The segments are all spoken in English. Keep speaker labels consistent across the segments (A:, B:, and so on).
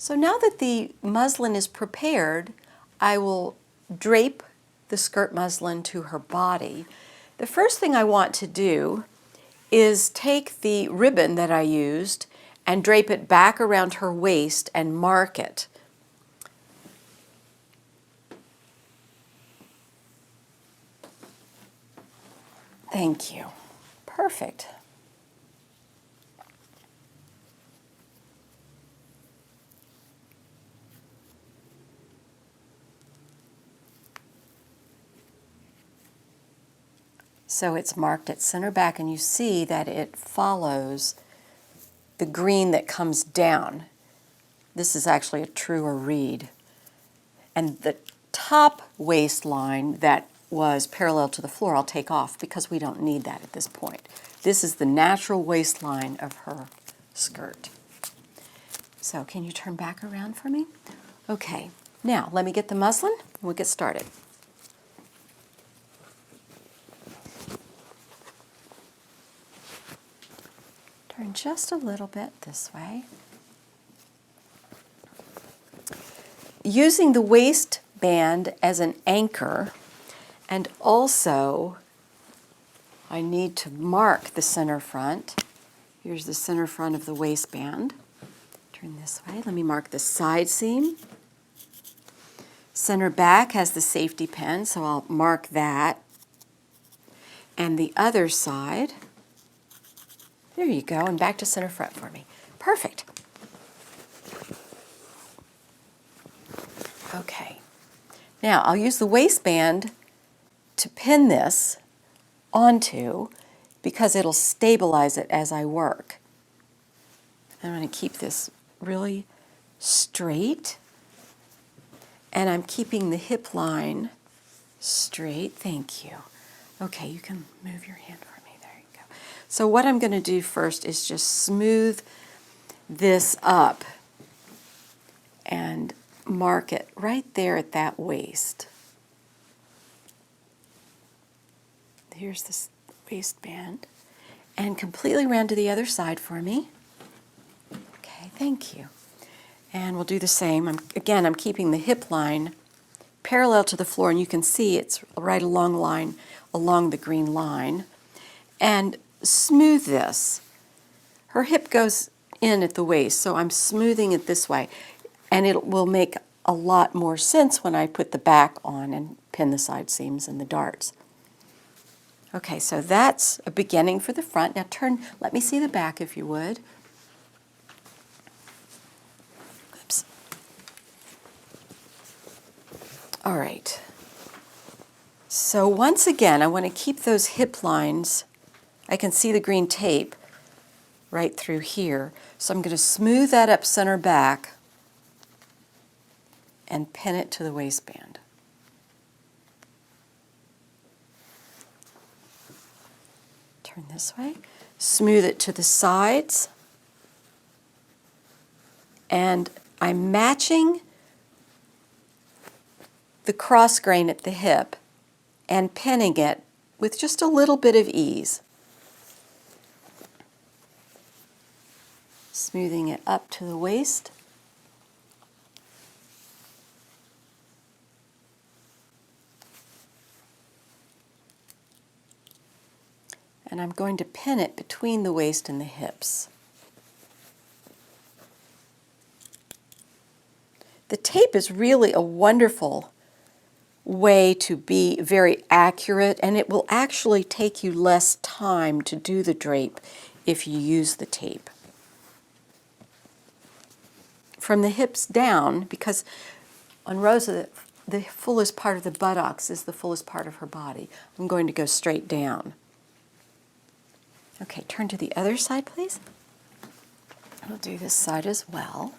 A: So now that the muslin is prepared, I will drape the skirt muslin to her body. The first thing I want to do is take the ribbon that I used and drape it back around her waist and mark it. Thank you. Perfect. So it's marked at center back, and you see that it follows the green that comes down. This is actually a truer reed. And the top waistline that was parallel to the floor I'll take off because we don't need that at this point. This is the natural waistline of her skirt. So can you turn back around for me? Okay, now let me get the muslin and we'll get started. Turn just a little bit this way. Using the waistband as an anchor, and also I need to mark the center front. Here's the center front of the waistband. Turn this way. Let me mark the side seam. Center back has the safety pin, so I'll mark that. And the other side. There you go, and back to center front for me. Perfect. Okay. Now I'll use the waistband to pin this onto because it'll stabilize it as I work. I'm going to keep this really straight, and I'm keeping the hip line straight. Thank you. Okay, you can move your hand for me. There you go. So what I'm going to do first is just smooth this up and mark it right there at that waist. Here's this waistband, and completely around to the other side for me. Okay, thank you. And we'll do the same. Again, I'm keeping the hip line parallel to the floor, and you can see it's right along the green line. And smooth this. Her hip goes in at the waist, so I'm smoothing it this way. And it will make a lot more sense when I put the back on and pin the side seams and the darts. Okay, so that's a beginning for the front. Now let me see the back if you would. Oops. All right. So once again, I want to keep those hip lines. I can see the green tape right through here. So I'm going to smooth that up center back and pin it to the waistband. Turn this way. Smooth it to the sides. And I'm matching the cross grain at the hip and pinning it with just a little bit of ease. Smoothing it up to the waist. And I'm going to pin it between the waist and the hips. The tape is really a wonderful way to be very accurate, and it will actually take you less time to do the drape if you use the tape. From the hips down, because on Rosa, the fullest part of the buttocks is the fullest part of her body, I'm going to go straight down. Okay, turn to the other side, please. I'll do this side as well.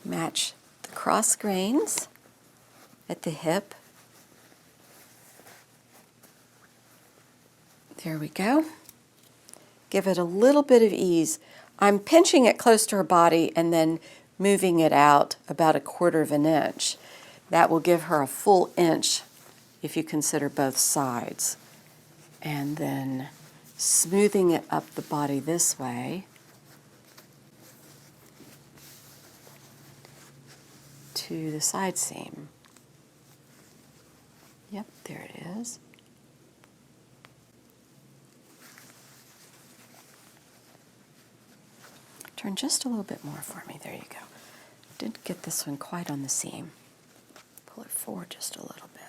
A: Match the cross grains at the hip. There we go. Give it a little bit of ease. I'm pinching it close to her body and then moving it out about 1/4 inch. That will give her a full inch if you consider both sides. And then smoothing it up the body this way. to the side seam. Yep, there it is. Turn just a little bit more for me. There you go. Didn't get this one quite on the seam. Pull it forward just a little bit.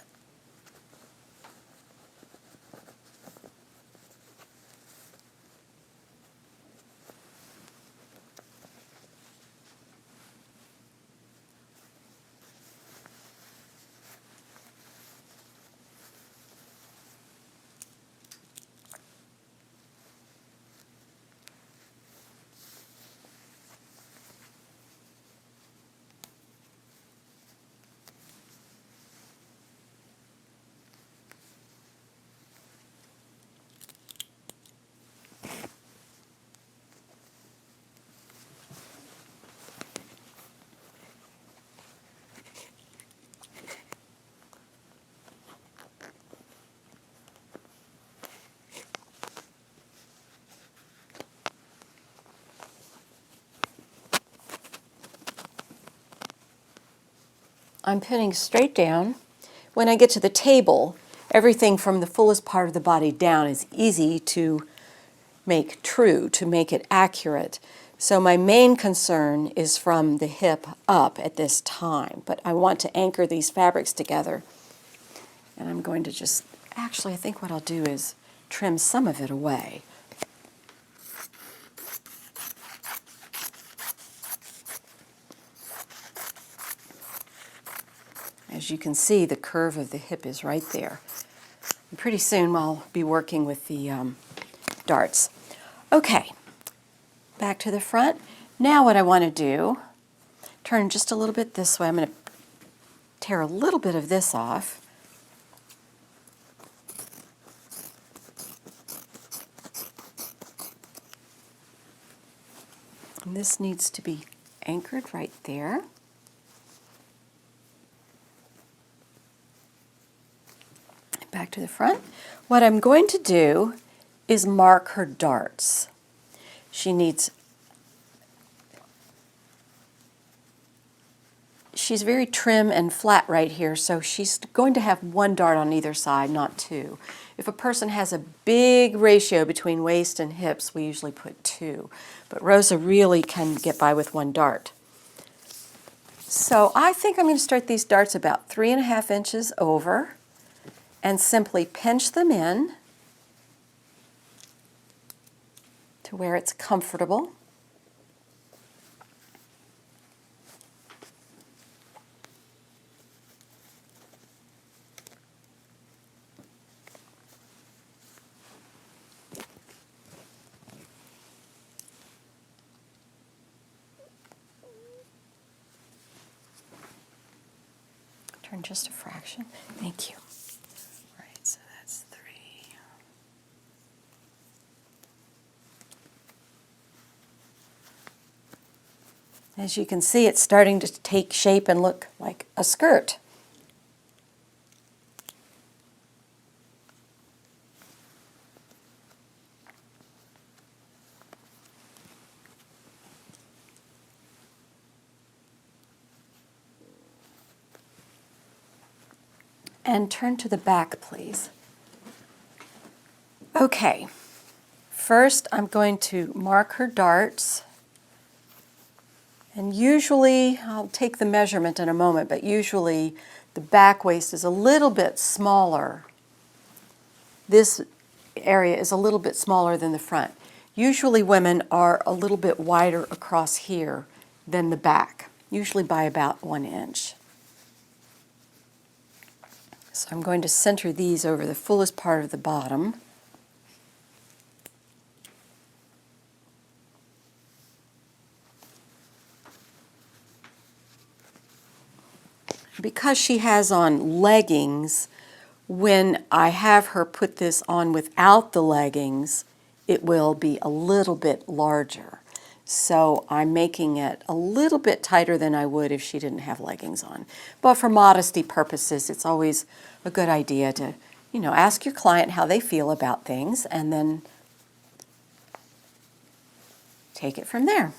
A: I'm pinning straight down. When I get to the table, everything from the fullest part of the body down is easy to make true, to make it accurate. So my main concern is from the hip up at this time, but I want to anchor these fabrics together. And I'm going to just, actually I think what I'll do is trim some of it away. As you can see, the curve of the hip is right there. And pretty soon I'll be working with the darts. Okay, back to the front. Now what I want to do, turn just a little bit this way. I'm going to tear a little bit of this off. And this needs to be anchored right there. Back to the front. What I'm going to do is mark her darts. She's very trim and flat right here, so she's going to have one dart on either side, not two. If a person has a big ratio between waist and hips, we usually put two. But Rosa really can get by with one dart. So I think I'm going to start these darts about 3.5 inches over and simply pinch them in to where it's comfortable. Turn just a fraction. Thank you. All right, so that's 3. As you can see, it's starting to take shape and look like a skirt. And turn to the back, please. Okay, first I'm going to mark her darts. And usually, I'll take the measurement in a moment, but usually the back waist is a little bit smaller. This area is a little bit smaller than the front. Usually women are a little bit wider across here than the back, usually by about 1 inch. So I'm going to center these over the fullest part of the bottom. Because she has on leggings, when I have her put this on without the leggings, it will be a little bit larger. So I'm making it a little bit tighter than I would if she didn't have leggings on. But for modesty purposes, it's always a good idea to, ask your client how they feel about things and then take it from there.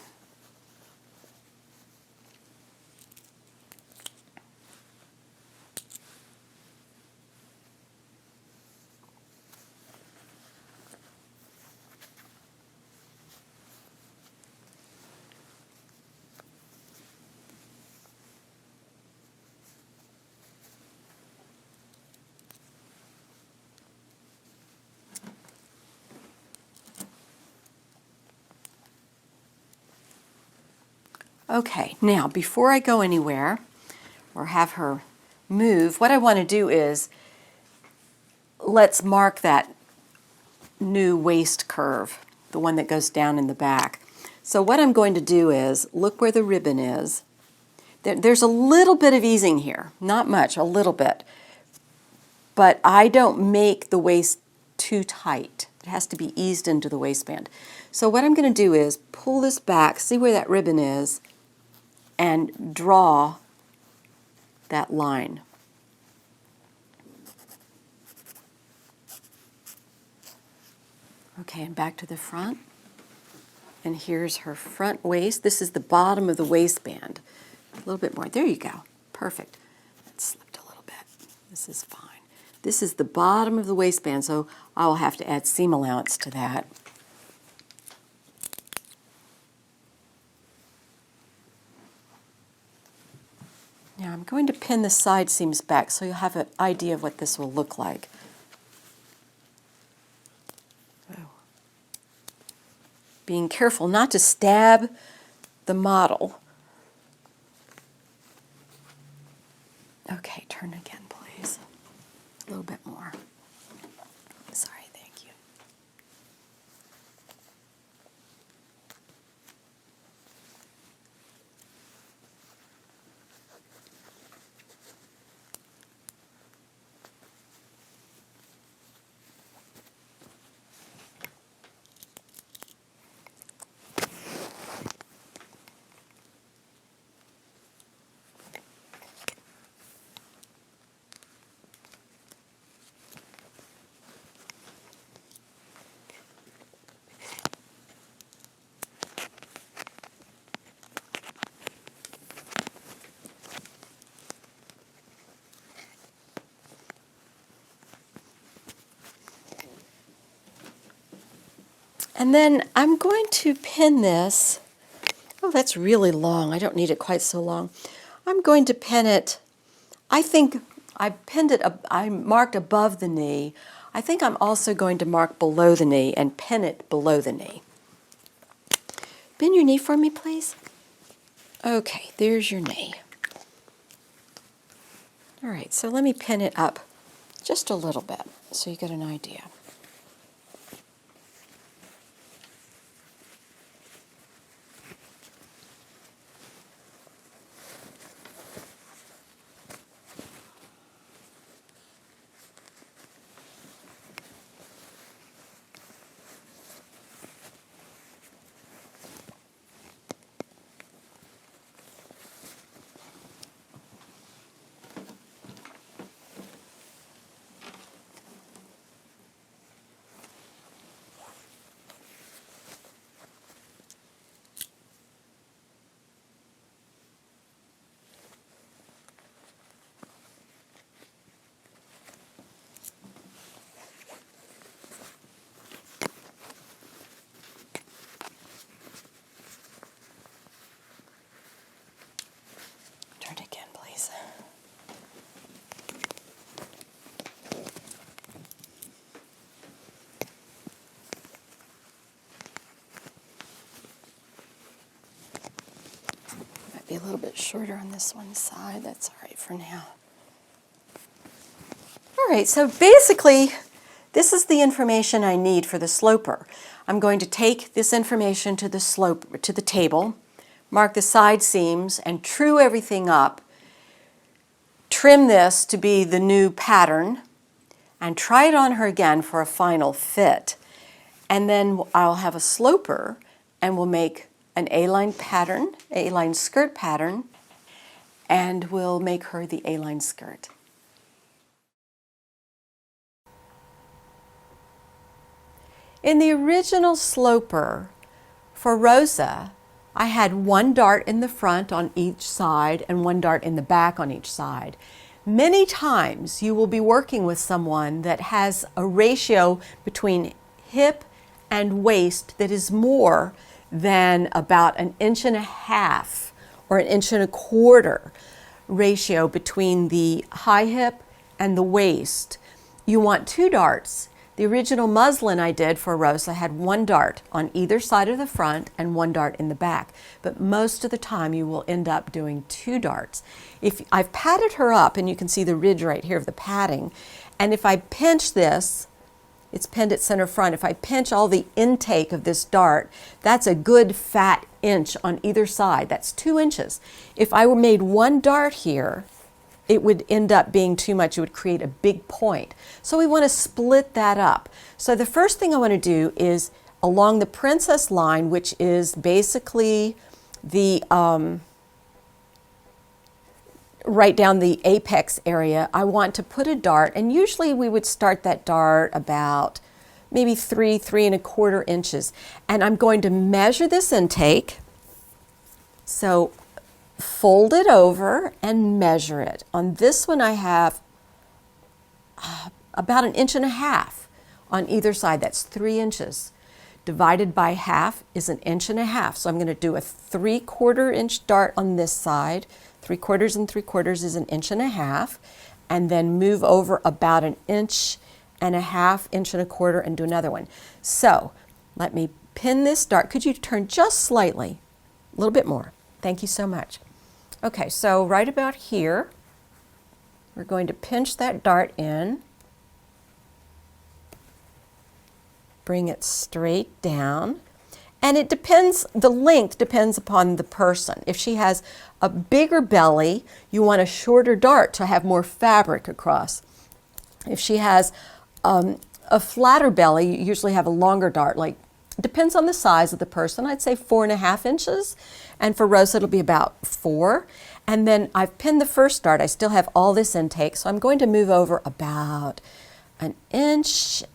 A: Okay, now before I go anywhere or have her move, what I want to do is let's mark that new waist curve, the one that goes down in the back. So what I'm going to do is look where the ribbon is. There's a little bit of easing here, not much, a little bit. But I don't make the waist too tight. It has to be eased into the waistband. So what I'm going to do is pull this back, see where that ribbon is, and draw that line. Okay, and back to the front. And here's her front waist. This is the bottom of the waistband. A little bit more. There you go. Perfect. That slipped a little bit. This is fine. This is the bottom of the waistband, so I'll have to add seam allowance to that. Now I'm going to pin the side seams back so you'll have an idea of what this will look like. Being careful not to stab the model. Okay, turn again, please. A little bit more. Sorry, thank you. And then I'm going to pin this. Oh, that's really long. I don't need it quite so long. I'm going to pin it. I think I pinned it, I marked above the knee. I think I'm also going to mark below the knee and pin it below the knee. Bend your knee for me, please. Okay, there's your knee. All right, so let me pin it up just a little bit so you get an idea. Turn it again, please. Might be a little bit shorter on this one side. That's all right for now. All right, so basically, this is the information I need for the sloper. I'm going to take this information to the table, mark the side seams, and true everything up, trim this to be the new pattern, and try it on her again for a final fit. And then I'll have a sloper, and we'll make an A-line pattern, A-line skirt pattern, and we'll make her the A-line skirt. In the original sloper for Rosa, I had one dart in the front on each side and one dart in the back on each side. Many times you will be working with someone that has a ratio between hip and waist that is more than about 1.5 inches or 1.25 inches ratio between the high hip and the waist. You want 2 darts The original muslin I did for Rosa had one dart on either side of the front and one dart in the back. But most of the time you will end up doing 2 darts. If I've padded her up, and you can see the ridge right here of the padding, and if I pinch this, it's pinned at center front. If I pinch all the intake of this dart, that's a good fat inch on either side. That's 2 inches. If I made 1 dart here, it would end up being too much. It would create a big point. So we want to split that up. So the first thing I want to do is along the princess line, which is basically the right down the apex area, I want to put a dart, and usually we would start that dart about maybe 3.25 inches. And I'm going to measure this intake. So fold it over and measure it. On this one I have about 1.5 inches on either side. That's 3 inches. Divided by half is 1.5 inches. So I'm going to do a 3/4 inch dart on this side. 3/4 and 3/4 is 1.5 inches. And then move over about 1.5 inches, 1.25 inches, and do another one. So let me pin this dart. Could you turn just slightly? A little bit more. Thank you so much. Okay, so right about here, we're going to pinch that dart in, bring it straight down, and it depends, the length depends upon the person. If she has a bigger belly, you want a shorter dart to have more fabric across. If she has a flatter belly, you usually have a longer dart, like depends on the size of the person. I'd say 4.5 inches. And for Rosa, it'll be about 4. And then I've pinned the first dart. I still have all this intake. So I'm going to move over about 1.25 inches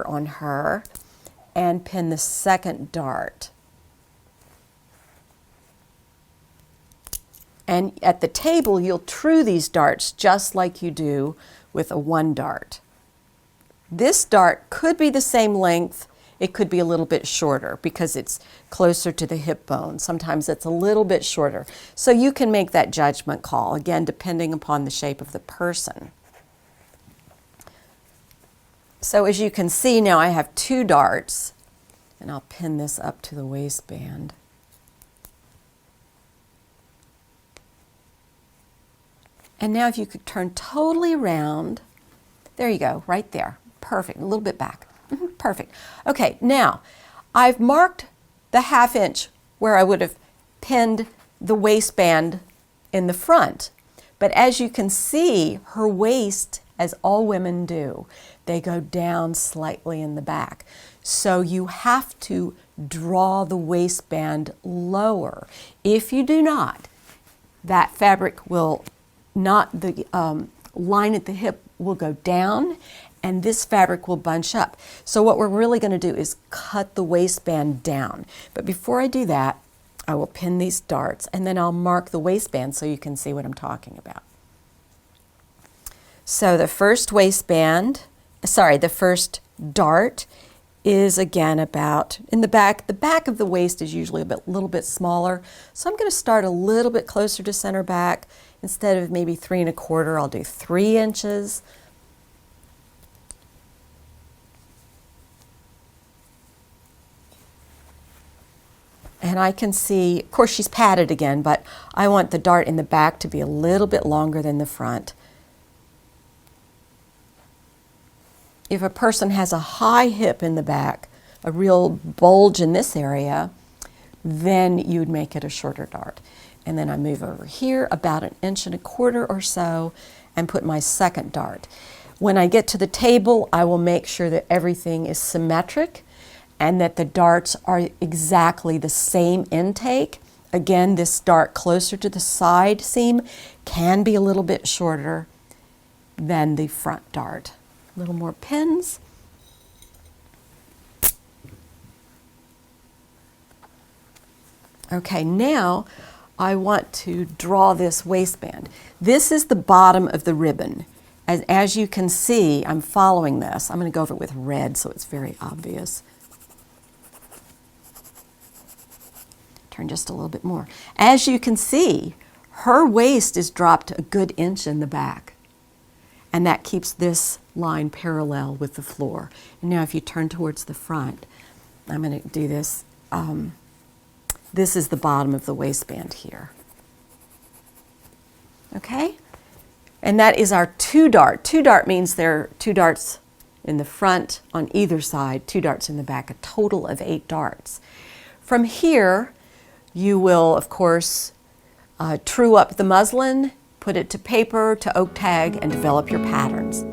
A: on her and pin the second dart. And at the table, you'll true these darts just like you do with a 1 dart. This dart could be the same length. It could be a little bit shorter because it's closer to the hip bone. Sometimes it's a little bit shorter. So you can make that judgment call, again, depending upon the shape of the person. So as you can see now, I have 2 darts, and I'll pin this up to the waistband. And now if you could turn totally around, there you go, right there. Perfect, a little bit back. Perfect. Okay, now I've marked the 1/2 inch where I would have pinned the waistband in the front. But as you can see, her waist, as all women do, they go down slightly in the back. So you have to draw the waistband lower. If you do not, that fabric will not, the line at the hip will go down, and this fabric will bunch up. So what we're really going to do is cut the waistband down. But before I do that, I will pin these darts, and then I'll mark the waistband so you can see what I'm talking about. So the first waistband, the first dart is again about in the back. The back of the waist is usually a little bit smaller. So I'm going to start a little bit closer to center back. Instead of maybe 3.25, I'll do 3 inches. And I can see, of course she's padded again, but I want the dart in the back to be a little bit longer than the front. If a person has a high hip in the back, a real bulge in this area, then you'd make it a shorter dart. And then I move over here about 1.25 inches or so and put my second dart. When I get to the table, I will make sure that everything is symmetric and that the darts are exactly the same intake. Again, this dart closer to the side seam can be a little bit shorter than the front dart. A little more pins. Okay, now I want to draw this waistband. This is the bottom of the ribbon. As you can see, I'm following this. I'm going to go over it with red so it's very obvious. Turn just a little bit more. As you can see, her waist is dropped a good inch in the back. and that keeps this line parallel with the floor. And now if you turn towards the front, I'm going to do this. This is the bottom of the waistband here. Okay? And that is our 2 dart. 2 dart means there are 2 darts in the front on either side, 2 darts in the back, a total of 8 darts. From here, you will, of course, true up the muslin, put it to paper, to oak tag, and develop your patterns.